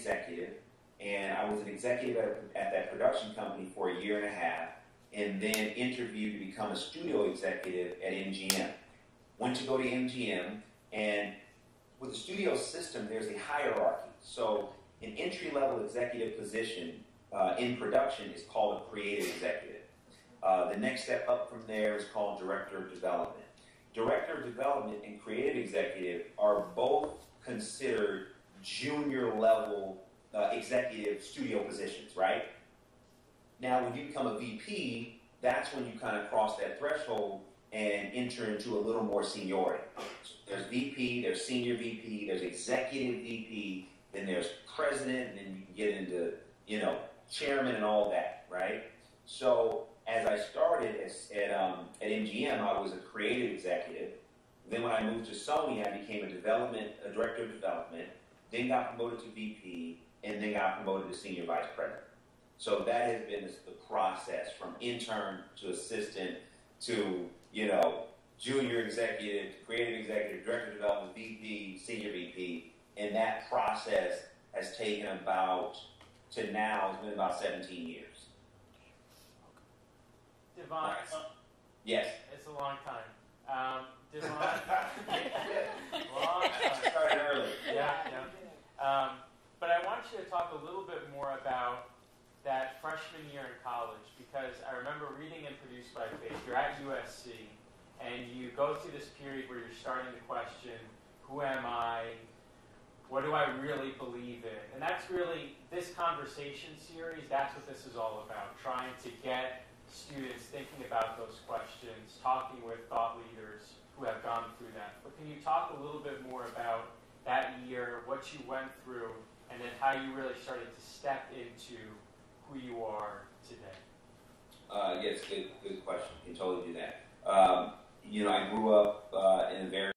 executive, and I was an executive at that production company for a year and a half, and then interviewed to become a studio executive at MGM. Went to go to MGM, and with the studio system, there's a hierarchy. So an entry-level executive position in production is called a creative executive. The next step up from there is called director of development. Director of development and creative executive are both considered junior-level executive studio positions, right? Now, when you become a VP, that's when you kind of cross that threshold and enter into a little more seniority. So there's VP, there's senior VP, there's executive VP, then there's president, and then you can get into, you know, chairman and all that, right? So as I started at MGM, I was a creative executive. Then when I moved to Sony, I became a director of development, then got promoted to VP, and then got promoted to senior vice president. So that has been the process from intern to assistant to, you know, junior executive, creative executive, director of development, VP, senior VP, and that process has taken to now, it's been about 17 years. DeVon, Nice. Yes. it's a long time. DeVon, long time. I started early. Yeah. But I want you to talk a little bit more about that freshman year in college, because I remember reading in Produced by Faith, you're at USC, and you go through this period where you're starting to question, who am I? What do I really believe in? And that's really, this conversation series, that's what this is all about, trying to get students thinking about those questions, talking with thought leaders who have gone through that. But can you talk a little bit more about that year, what you went through, and then how you really started to step into who you are today? Yes, good question. Can totally do that. You know, I grew up in a very